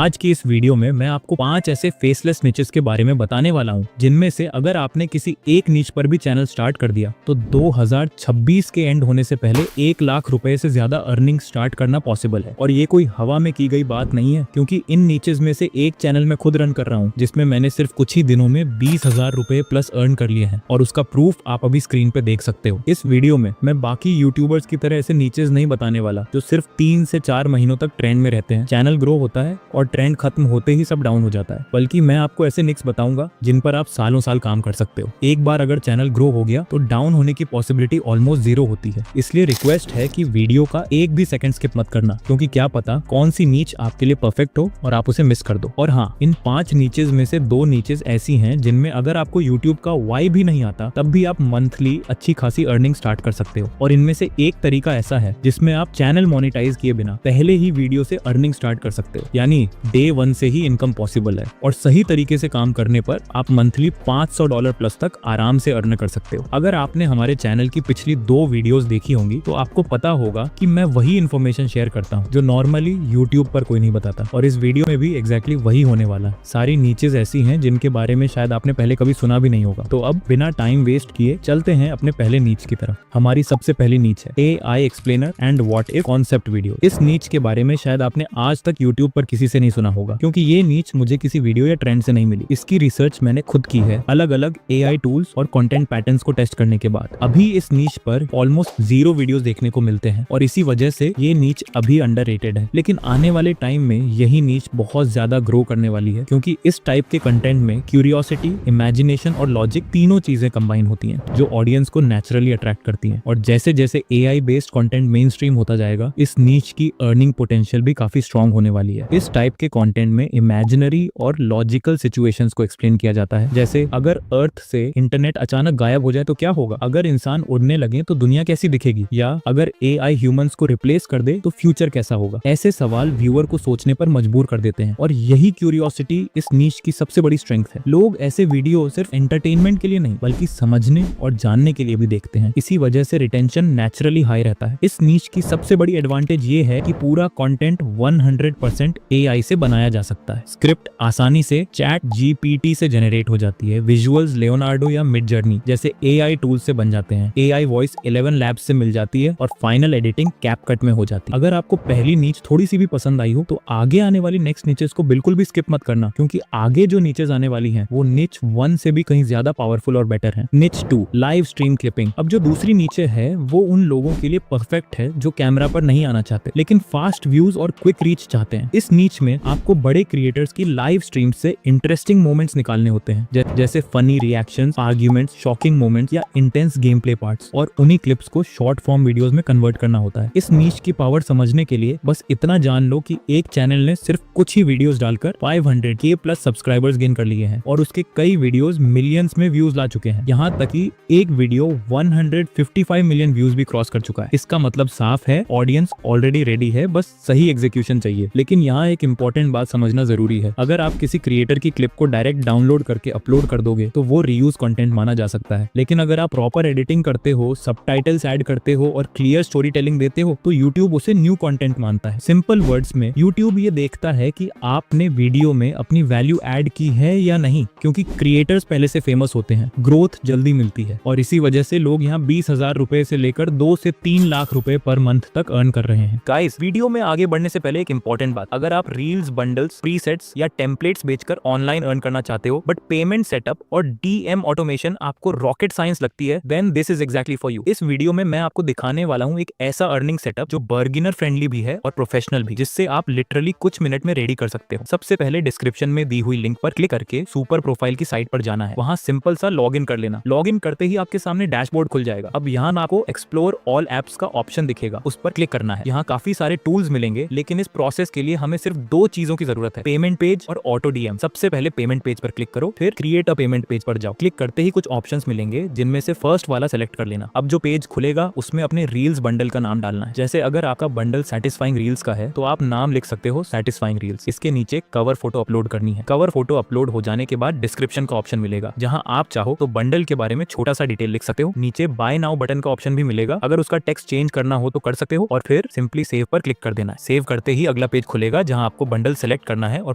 आज की इस वीडियो में मैं आपको 5 ऐसे फेसलेस निचेस के बारे में बताने वाला हूँ जिनमें से अगर आपने किसी एक नीच पर भी चैनल स्टार्ट कर दिया तो 2026 के एंड होने से पहले 1 लाख रुपए से ज्यादा अर्निंग स्टार्ट करना पॉसिबल है। और ये कोई हवा में की गई बात नहीं है, क्योंकि इन नीचेस में से एक चैनल मैं खुद रन कर रहा हूँ जिसमें मैंने सिर्फ कुछ ही दिनों में 20,000 रुपए प्लस अर्न कर लिए हैं, और उसका प्रूफ आप अभी स्क्रीन पे देख सकते हो। इस वीडियो में मैं बाकी यूट्यूबर्स की तरह ऐसे नीचेस नहीं बताने वाला जो सिर्फ 3 से 4 महीनों तक ट्रेंड में रहते हैं, चैनल ग्रो होता है और ट्रेंड खत्म होते ही सब डाउन हो जाता है। बल्कि मैं आपको ऐसे निक्स बताऊंगा जिन पर आप सालों साल काम कर सकते हो। एक बार अगर चैनल ग्रो हो गया तो डाउन होने की पॉसिबिलिटी ऑलमोस्ट 0 होती है। इसलिए रिक्वेस्ट है कि वीडियो का एक भी सेकंड स्किप मत करना, क्योंकि क्या पता कौन सी नीच आपके लिए परफेक्ट हो और आप उसे मिस कर दो। और हाँ, इन 5 नीचेस में से 2 नीचेस ऐसी हैं जिनमें अगर आपको यूट्यूब का वाई भी नहीं आता तब भी आप मंथली अच्छी खासी अर्निंग स्टार्ट कर सकते हो। और इनमें से एक तरीका ऐसा है जिसमें आप चैनल मोनेटाइज किए बिना पहले ही वीडियो से अर्निंग स्टार्ट कर सकते हो, यानी डे 1 से ही इनकम पॉसिबल है। और सही तरीके से काम करने पर आप मंथली $500 प्लस तक आराम से अर्न कर सकते हो। अगर आपने हमारे चैनल की पिछली 2 वीडियोस देखी होंगी तो आपको पता होगा कि मैं वही इन्फॉर्मेशन शेयर करता हूँ जो नॉर्मली यूट्यूब पर कोई नहीं बताता, और इस वीडियो में भी एग्जैक्टली वही होने वाला है। सारी नीचेस ऐसी हैं जिनके बारे में शायद आपने पहले कभी सुना भी नहीं होगा। तो अब बिना टाइम वेस्ट किए चलते हैं अपने पहले नीच की तरफ। हमारी सबसे पहली नीच है AI explainer and what if concept video. इस नीच के बारे में शायद आपने आज तक यूट्यूब पर किसी से नहीं सुना होगा, क्योंकि ये नीच मुझे किसी वीडियो या ट्रेंड से नहीं मिली। इसकी रिसर्च मैंने खुद की है अलग अलग AI टूल्स और कंटेंट पैटर्न्स को टेस्ट करने के बाद। अभी इस नीच पर ऑलमोस्ट 0 वीडियोस देखने को मिलते हैं और इसी वजह से ये नीच अभी अंडररेटेड है। लेकिन आने वाले टाइम में यही नीच बहुत ज्यादा ग्रो करने वाली है, क्योंकि इस टाइप के कंटेंट में क्यूरियोसिटी, इमेजिनेशन और लॉजिक तीनों चीजें कंबाइन होती हैं जो ऑडियंस को नेचुरली अट्रैक्ट करती हैं। और जैसे जैसे AI based content main stream होता जाएगा, इस नीच की अर्निंग पोटेंशियल भी काफी स्ट्रांग होने वाली है। इस टाइप के कंटेंट में इमेजिनरी और लॉजिकल सिचुएशंस को एक्सप्लेन किया जाता है, जैसे अगर अर्थ से इंटरनेट अचानक गायब हो जाए तो क्या होगा, अगर इंसान उड़ने लगे तो दुनिया कैसी दिखेगी, या अगर AI ह्यूमंस को रिप्लेस कर दे तो फ्यूचर कैसा होगा। ऐसे सवाल व्यूअर को सोचने पर मजबूर कर देते हैं, और यही क्यूरियोसिटी इस नीच की सबसे बड़ी स्ट्रेंथ है। लोग ऐसे वीडियो सिर्फ एंटरटेनमेंट के लिए नहीं बल्कि समझने और जानने के लिए भी देखते हैं। इसी वजह से रिटेंशन नेचुरली हाई रहता है। इस नीच की सबसे बड़ी एडवांटेज ये है कि पूरा कंटेंट 100% AI से बनाया जा सकता है। स्क्रिप्ट आसानी से चैट GPT से जनरेट हो जाती है, विजुअल्स लेओनार्डो या मिड जर्नी जैसे AI टूल्स से बन जाते हैं, AI वॉइस 11 लैब्स से मिल जाती है और फाइनल एडिटिंग कैपकट में हो जाती है। अगर आपको पहली नीच थोड़ी सी भी पसंद आई हो तो आगे आने वाली नेक्स्ट नीचेस को बिल्कुल भी स्किप मत करना, क्योंकि आगे जो नीचेस आने वाली हैं वो नीच 1 से भी कहीं ज्यादा पावरफुल और बेटर है। नीच 2 लाइव स्ट्रीम क्लिपिंग। अब जो दूसरी नीचे है वो उन लोगों के लिए परफेक्ट है जो कैमरा पर नहीं आना चाहते लेकिन फास्ट व्यूज और क्विक रीच चाहते हैं। इस नीच में आपको बड़े क्रिएटर्स की लाइव स्ट्रीम से इंटरेस्टिंग मोमेंट्स निकालने होते हैं, जैसे funny reactions, arguments, shocking moments या इंटेंस गेम प्ले पार्ट्स, और उन्हीं क्लिप्स को शॉर्ट फॉर्म वीडियोस में कन्वर्ट करना होता है। इस नीच की पावर समझने के लिए बस इतना जान लो कि एक चैनल ने सिर्फ कुछ ही वीडियोस डालकर 500K प्लस सब्सक्राइबर्स गेन कर लिए हैं, और उसके कई वीडियोस मिलियंस में व्यूज ला चुके हैं। यहाँ तक कि एक वीडियो 155 मिलियन व्यूज भी क्रॉस कर चुका है। इसका मतलब साफ है, ऑडियंस ऑलरेडी रेडी है, बस सही एग्जीक्यूशन चाहिए। लेकिन यहाँ एक इंपॉर्टेंट बात समझना जरूरी है। अगर आप किसी क्रिएटर की क्लिप को डायरेक्ट डाउनलोड करके अपलोड कर दोगे तो वो रीयूज कंटेंट माना जा सकता है। लेकिन अगर आप प्रॉपर एडिटिंग करते हो, सबटाइटल्स ऐड करते हो और क्लियर स्टोरी टेलिंग देते हो तो यूट्यूब उसे न्यू कंटेंट मानता है। सिंपल वर्ड्स में यूट्यूब ये देखता है कि आपने वीडियो में अपनी वैल्यू ऐड की है या नहीं, क्योंकि क्रिएटर्स पहले से फेमस होते हैं, ग्रोथ जल्दी मिलती है, और इसी वजह से लोग यहाँ 20,000 रुपए से लेकर 2 से 3 लाख रुपए पर मंथ तक अर्न कर रहे हैं। गाइस, वीडियो में आगे बढ़ने से पहले एक इंपॉर्टेंट बात, अगर आप रील्स, बंडल्स, प्रीसेट्स या टेम्पलेट्स बेचकर ऑनलाइन अर्न करना चाहते हो बट पेमेंट सेटअप और DM ऑटोमेशन आपको रॉकेट साइंस लगती है, then this is exactly for you. इस वीडियो में मैं आपको दिखाने वाला हूँ एक ऐसा अर्निंग सेटअप जो बिगिनर फ्रेंडली भी है और प्रोफेशनल भी, जिससे आप लिटरली कुछ मिनट में रेडी कर सकते हो। सबसे पहले डिस्क्रिप्शन में दी हुई लिंक पर क्लिक करके सुपर प्रोफाइल की साइट पर जाना है। वहाँ सिंपल सा लॉग इन कर लेना। लॉग इन करते ही आपके सामने डैशबोर्ड खुल जाएगा। अब यहाँ आपको एक्सप्लोर ऑल एप्स का ऑप्शन दिखेगा, उस पर क्लिक करना है। यहाँ काफी सारे टूल्स मिलेंगे, लेकिन इस प्रोसेस के लिए हमें सिर्फ 2 चीजों की जरूरत है, पेमेंट पेज और ऑटो DM। सबसे पहले पेमेंट पेज पर क्लिक करो, फिर क्रिएट अ पेमेंट पेज पर जाओ। क्लिक करते ही कुछ ऑप्शंस मिलेंगे जिनमें से फर्स्ट वाला सेलेक्ट कर लेना। अब जो पेज खुलेगा उसमें अपने रील्स बंडल का नाम डालना है। जैसे अगर आपका बंडल सैटिस्फाइंग रील्स का है तो आप नाम लिख सकते हो सैटिस्फाइंग रील्स। इसके नीचे कवर फोटो अपलोड करनी है। कवर फोटो अपलोड हो जाने के बाद डिस्क्रिप्शन का ऑप्शन मिलेगा, जहां आप चाहो तो बंडल के बारे में छोटा सा डिटेल लिख सकते हो। नीचे बाय नाउ बटन का ऑप्शन भी मिलेगा, अगर उसका टेक्स्ट चेंज करना हो तो कर सकते हो, और फिर सिंपली सेव पर क्लिक कर देना है। सेव करते ही अगला पेज खुलेगा जहां आपको बंडल सेलेक्ट करना है और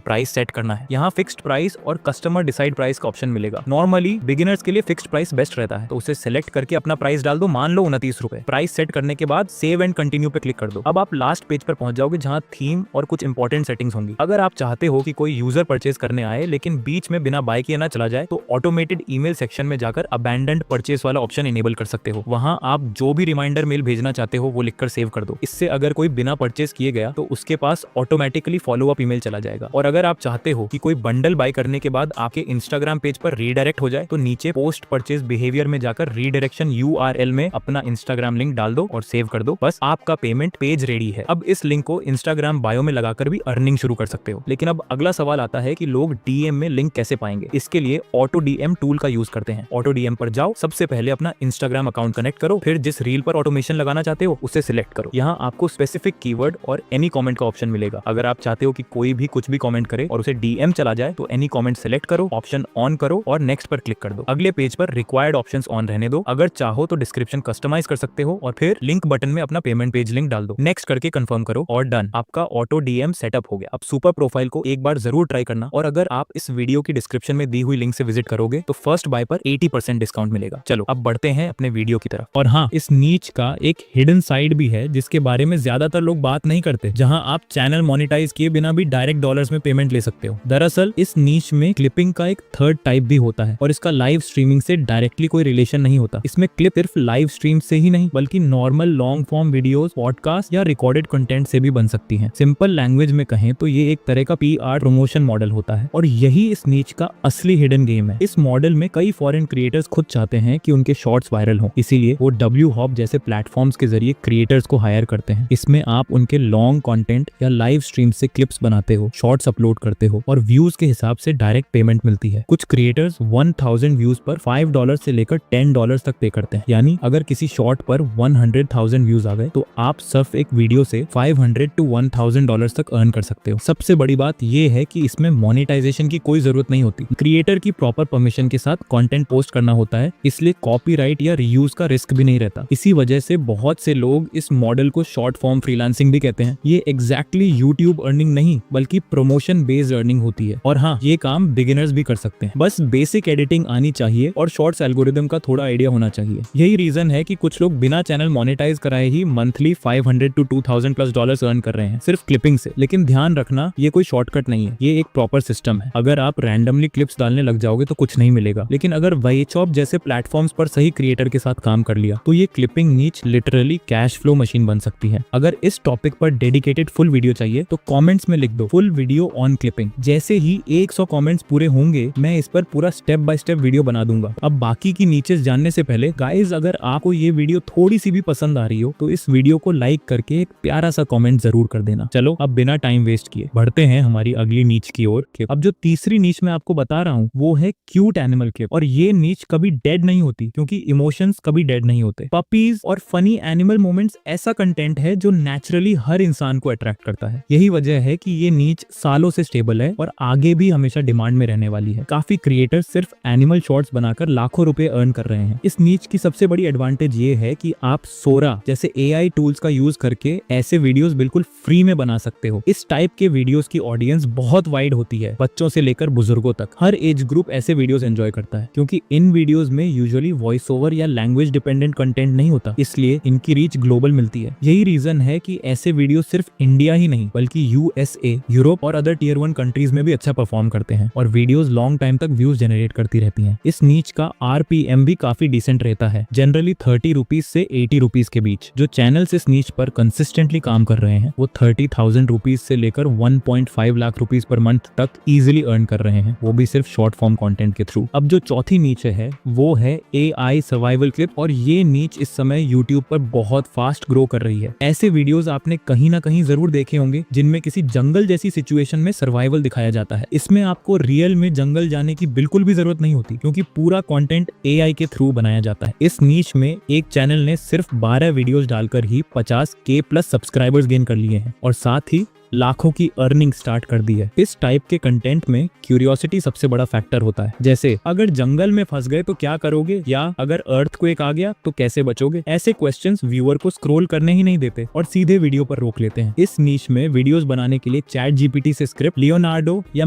प्राइस सेट करना है। यहाँ फिक्स्ड प्राइस और कस्टमर डिसाइड प्राइस का ऑप्शन मिलेगा। नॉर्मली बिगिनर्स के लिए फिक्स्ड प्राइस बेस्ट रहता है, तो उसे सेलेक्ट करके अपना प्राइस डाल दो, मान लो 29 रुपए। प्राइस सेट करने के बाद सेव एंड कंटिन्यू पे क्लिक कर दो। अब आप लास्ट पेज पर पहुंच जाओगे जहां थीम और कुछ इंपॉर्टेंट सेटिंग्स होंगी। अगर आप चाहते हो कि कोई यूजर परचेज करने आए लेकिन बीच में बिना बाय किए ना चला जाए, तो ऑटोमेटेड ईमेल सेक्शन में जाकर अबैंडन्ड परचेज वाला ऑप्शन इनेबल कर सकते हो। वहां आप जो भी रिमाइंडर मेल भेजना चाहते हो वो लिखकर सेव कर दो। इससे अगर कोई बिना परचेज किए गया तो उसके पास ऑटोमेटिकली फॉलो अप ईमेल चला जाएगा। और अगर आप चाहते हो कि कोई बंडल बाय करने के बाद आपके इंस्टाग्राम पेज पर रीडायरेक्ट हो जाए, तो नीचे पोस्ट परचेज बिहेवियर में जाकर रीडायरेक्शन URL में अपना इंस्टाग्राम लिंक डाल दो और सेव कर दो। बस आपका पेमेंट पेज रेडी है। अब इस लिंक को इंस्टाग्राम बायो में लगाकर भी अर्निंग शुरू कर सकते हो। लेकिन अब अगला सवाल आता है कि लोग DM में लिंक कैसे पाएंगे। इसके लिए ऑटो DM टूल का यूज करते हैं। ऑटो DM पर जाओ, सबसे पहले अपना इंस्टाग्राम अकाउंट कनेक्ट करो, फिर जिस रील पर ऑटोमेशन लगाना चाहते हो उसे सिलेक्ट करो। यहाँ आपको स्पेसिफिक कीवर्ड और एनी कमेंट का ऑप्शन मिलेगा। अगर आप चाहते हो कि कोई भी कुछ भी कमेंट करे और उसे DM चला जाए, तो एनी कमेंट सिलेक्ट करो, ऑप्शन ऑन करो और नेक्स्ट पर क्लिक कर दो। अगले पेज पर रिक्वायर्ड ऑप्शंस ऑन रहने दो। अगर चाहो तो डिस्क्रिप्शन कस्टमाइज कर सकते हो और फिर लिंक बटन में अपना पेमेंट पेज लिंक डाल दो। नेक्स्ट करके कंफर्म करो और डन, आपका ऑटो DM सेटअप हो गया। अब सुपर प्रोफाइल को एक बार जरूर ट्राई करना, और अगर आप इस वीडियो की डिस्क्रिप्शन में दी हुई लिंक से विजिट करोगे तो फर्स्ट बाय पर 80% डिस्काउंट मिलेगा। चलो अब बढ़ते हैं अपने वीडियो की तरफ। और हाँ, इस नीच का एक हिडन साइड भी है जिसके बारे में ज्यादातर लोग बात नहीं करते, जहां आप चैनल मोनेटाइज किए बिना भी डायरेक्ट डॉलर्स में पेमेंट ले सकते हो। दरअसल इस नीच में क्लिपिंग का एक थर्ड टाइप भी होता है और इसका लाइव स्ट्रीमिंग से डायरेक्टली कोई रिलेशन नहीं होता। इसमें क्लिप सिर्फ लाइव स्ट्रीम से ही नहीं बल्कि normal long form videos, podcast या रिकॉर्डेड कंटेंट से भी बन सकती हैं। सिंपल लैंग्वेज में कहें तो ये एक तरह का PR प्रमोशन मॉडल होता है और यही इस नीच का असली हिडन गेम है। इस मॉडल में कई फॉरेन क्रिएटर्स खुद चाहते हैं कि उनके शॉर्ट्स वायरल हो, इसीलिए वो WHOP जैसे प्लेटफॉर्म्स के जरिए क्रिएटर्स को हायर करते हैं। इसमें आप उनके लॉन्ग कंटेंट या लाइव स्ट्रीम से क्लिप्स बनाते हो, शॉर्ट्स अपलोड करते हो और व्यूज के हिसाब से डायरेक्ट पेमेंट मिलती है। कुछ क्रिएटर्स 1000 व्यूज पर $5 से लेकर $10 तक पे करते हैं। यानी अगर किसी शॉर्ट पर 100,000 व्यूज आ गए तो आप सिर्फ एक वीडियो से $500 to $1000 तक अर्न कर सकते हो। सबसे बड़ी बात यह है कि इसमें मोनेटाइजेशन की कोई जरूरत नहीं होती। क्रिएटर की प्रॉपर परमिशन के साथ कंटेंट पोस्ट करना होता है, इसलिए कॉपीराइट या रीयूज का रिस्क भी नहीं रहता। इसी वजह से बहुत से लोग इस मॉडल को शॉर्ट फॉर्म फ्रीलांसिंग भी कहते हैं। ये एग्जैक्टली यूट्यूब अर्निंग नहीं बल्कि प्रमोशन बेस्ड अर्निंग होती है। और हाँ, ये काम बिगिनर्स भी कर सकते हैं, बस बेसिक एडिटिंग आनी चाहिए और शॉर्ट्स एल्गोरिदम का थोड़ा आइडिया होना चाहिए। यही रीजन है कि कुछ लोग बिना चैनल मोनेटाइज कराए ही मंथली $500 to $2000+ अर्न कर रहे हैं सिर्फ क्लिपिंग से। लेकिन ध्यान रखना, ये कोई शॉर्टकट नहीं है, ये एक प्रॉपर सिस्टम है। अगर आप रैंडमली क्लिप्स डालने लग जाओगे तो कुछ नहीं मिलेगा, लेकिन अगर VHOP जैसे प्लेटफॉर्म्स पर सही क्रिएटर के साथ काम कर लिया तो ये क्लिपिंग नीच लिटरली कैश फ्लो मशीन बन सकती है। अगर इस टॉपिक पर डेडिकेटेड फुल वीडियो चाहिए तो कमेंट्स में लिख दो फुल वीडियो ऑन क्लिपिंग। जैसे ही 100 कमेंट्स पूरे होंगे मैं इस पर पूरा स्टेप बाय स्टेप वीडियो बना दूंगा। अब बाकी की नीचे जानने से पहले गाइस, अगर आपको ये वीडियो थोड़ी सी भी पसंद आ रही हो तो इस वीडियो को लाइक करके एक प्यारा सा कमेंट जरूर कर देना। चलो अब बिना टाइम वेस्ट किए बढ़ते हैं हमारी अगली नीच की ओर। अब जो तीसरी नीच मैं आपको बता रहा हूँ वो है क्यूट एनिमल क्लिप। और ये नीच कभी डेड नहीं होती क्योंकि इमोशंस कभी डेड नहीं होते। पपीज और फनी एनिमल मोमेंट्स ऐसा कंटेंट है जो नेचुरली हर इंसान को अट्रैक्ट करता है। यही वजह है कि ये नीच सालों से स्टेबल है और आगे भी हमेशा डिमांड में रहने वाली है। काफी क्रिएटर्स सिर्फ एनिमल शॉर्ट्स बनाकर लाखों रुपए अर्न कर रहे हैं। इस नीच की सबसे बड़ी एडवांटेज ये है कि आप सोरा जैसे AI टूल्स का यूज करके ऐसे वीडियोस बिल्कुल फ्री में बना सकते हो। इस टाइप के वीडियोस की ऑडियंस बहुत वाइड होती है, बच्चों से लेकर बुजुर्गों तक। हर एज ग्रुप ऐसे वीडियोस एंजॉय करता है क्योंकि इन वीडियोस में यूजुअली वॉइस ओवर या लैंग्वेज डिपेंडेंट कंटेंट नहीं होता, इसलिए इनकी रीच ग्लोबल मिलती है। यही रीजन है कि ऐसे वीडियो सिर्फ इंडिया ही नहीं बल्कि USA, यूरोप और अदर Tier 1 कंट्रीज में भी अच्छा परफॉर्म करते हैं और वीडियोस लॉन्ग टाइम तक व्यूज जनरेट करती रहती हैं। इस नीच का RPM भी काफी डिसेंट रहता है, जनरली ₹30 से ₹80 के बीच। जो चैनल्स इस नीच पर कंसिस्टेंटली काम कर रहे हैं वो ₹30,000 से लेकर $1.5 लाख पर मंथ तक इजीली अर्न कर रहे हैं, वो भी सिर्फ शॉर्ट फॉर्म कंटेंट के थ्रू। अब जो चौथी नीच है वो है AI सर्वाइवल क्लिप और ये नीच इस समय यूट्यूब पर बहुत फास्ट ग्रो कर रही है। ऐसे वीडियोस आपने कहीं ना कहीं जरूर देखे होंगे जिनमें किसी जंगल जैसी सिचुएशन में सर्वाइवल दिखाया जाता है। इसमें आपको रियल में जंगल जाने की बिल्कुल भी जरूरत नहीं होती क्योंकि पूरा कंटेंट AI के थ्रू बनाया जाता है। इस नीच में एक चैनल ने सिर्फ 12 वीडियोस डालकर ही 50K+ सब्सक्राइबर्स गेन कर लिए हैं और साथ ही लाखों की अर्निंग स्टार्ट कर दी है। इस टाइप के कंटेंट में क्यूरियोसिटी सबसे बड़ा फैक्टर होता है। जैसे अगर जंगल में फंस गए तो क्या करोगे, या अगर अर्थक्वेक आ गया तो कैसे बचोगे। ऐसे क्वेश्चंस व्यूअर को स्क्रॉल करने ही नहीं देते और सीधे वीडियो पर रोक लेते हैं। इस नीश में वीडियोस बनाने के लिए चैट जीपीटी से स्क्रिप्ट, लियोनार्डो या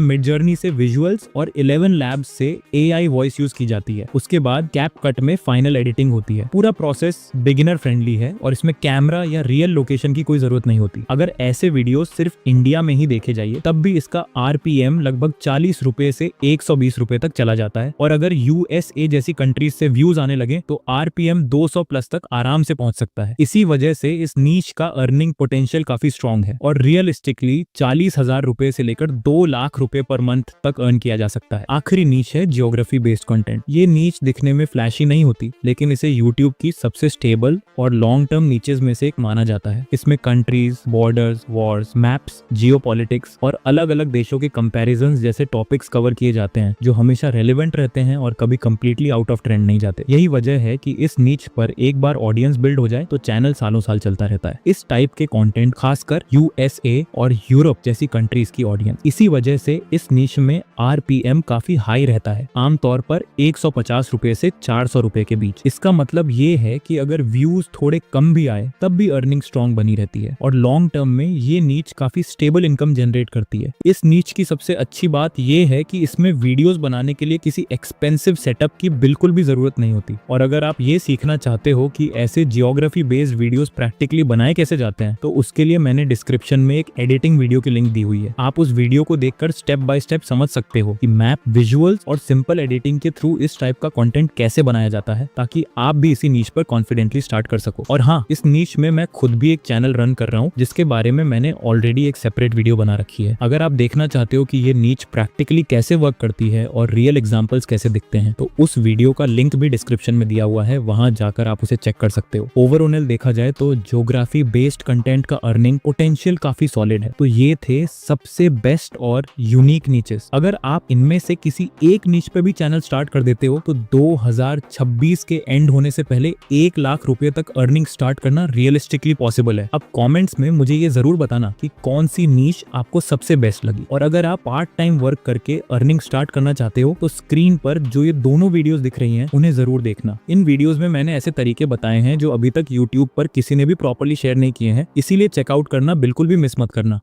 मिडजर्नी से विजुअल्स और 11 लैब्स से एआई वॉइस यूज की जाती है। उसके बाद कैपकट में फाइनल एडिटिंग होती है। पूरा प्रोसेस बिगिनर फ्रेंडली है और इसमें कैमरा या रियल लोकेशन की कोई जरूरत नहीं होती। अगर ऐसे वीडियो सिर्फ इंडिया में ही देखे जाइए तब भी इसका आरपीएम लगभग 40 रुपए से 120 रुपए तक चला जाता है, और अगर यूएसए जैसी कंट्रीज से व्यूज आने लगे तो आरपीएम 200 प्लस तक आराम से पहुंच सकता है। इसी वजह से इस नीश का अर्निंग पोटेंशियल काफी स्ट्रॉन्ग है और रियलिस्टिकली 40,000 रुपए से लेकर 2 लाख रुपए पर मंथ तक अर्न किया जा सकता है। आखिरी नीश है जियोग्राफी बेस्ड कंटेंट। ये नीच दिखने में फ्लैशी नहीं होती, लेकिन इसे यूट्यूब की सबसे स्टेबल और लॉन्ग टर्म नीचेस में से एक माना जाता है। इसमें countries, borders, Wars, maps, geopolitics और अलग अलग देशों के कंपैरिजंस जैसे टॉपिक्स कवर किए जाते हैं, जो हमेशा रेलेवेंट रहते हैं और कभी कंप्लीटली आउट ऑफ ट्रेंड नहीं जाते। यही वजह है कि इस नीच पर एक बार ऑडियंस बिल्ड हो जाए तो चैनल सालों साल चलता रहता है। इस टाइप के कंटेंट खासकर यूएसए और यूरोप जैसी कंट्रीज की ऑडियंस, इसी वजह से इस नीच में आरपीएम काफी हाई रहता है, आमतौर पर 150 रुपए से 400 रुपए के बीच। इसका मतलब ये है कि अगर व्यूज थोड़े कम भी आए तब भी अर्निंग स्ट्रॉन्ग बनी रहती है और लॉन्ग टर्म में ये नीच काफी स्टेबल इनकम जनरेट करती है। इस नीच की सबसे अच्छी बात ये है कि इसमें वीडियोस बनाने के लिए किसी एक्सपेंसिव सेटअप की बिल्कुल भी जरूरत नहीं होती। और अगर आप ये सीखना चाहते हो कि ऐसे जियोग्राफी बेस्ड वीडियोस प्रैक्टिकली बनाए कैसे जाते हैं, तो उसके लिए मैंने डिस्क्रिप्शन में एक एडिटिंग वीडियो की लिंक दी हुई है। आप उस वीडियो को देखकर स्टेप बाय स्टेप समझ सकते हो कि मैप, विजुअल्स और सिंपल एडिटिंग के थ्रू इस टाइप का कंटेंट कैसे बनाया जाता है, ताकि आप भी इसी नीच पर कॉन्फिडेंटली स्टार्ट कर सको। और हाँ, इस नीच में मैं खुद भी एक चैनल रन कर रहा हूँ, जिसके बारे में मैंने ऑलरेडी एक सेपरेट वीडियो बना रखी है। अगर आप देखना चाहते हो कि ये नीच प्रैक्टिकली कैसे वर्क करती है और रियल एग्जांपल्स कैसे दिखते हैं, तो उस वीडियो का लिंक भी डिस्क्रिप्शन में दिया हुआ है, वहां जाकर आप उसे चेक कर सकते हो। ओवरऑल देखा जाए तो ज्योग्राफी बेस्ड कंटेंट का अर्निंग पोटेंशियल काफी सॉलिड है। तो ये थे सबसे बेस्ट और यूनिक नीचेस। अगर आप इनमें से किसी एक नीच पे भी चैनल स्टार्ट कर देते हो तो 2026 के एंड होने से पहले 1 लाख रुपए तक अर्निंग स्टार्ट करना रियलिस्टिकली पॉसिबल है। अब कमेंट्स में मुझे ये जरूर बताना कि कौन सी नीच आपको सबसे बेस्ट लगी। और अगर आप पार्ट टाइम वर्क करके अर्निंग स्टार्ट करना चाहते हो तो स्क्रीन पर जो ये दोनों वीडियोस दिख रही हैं उन्हें जरूर देखना। इन वीडियोस में मैंने ऐसे तरीके बताए हैं जो अभी तक यूट्यूब पर किसी ने भी प्रॉपर्ली शेयर नहीं किए हैं, इसीलिए चेकआउट करना बिल्कुल भी मिस मत करना।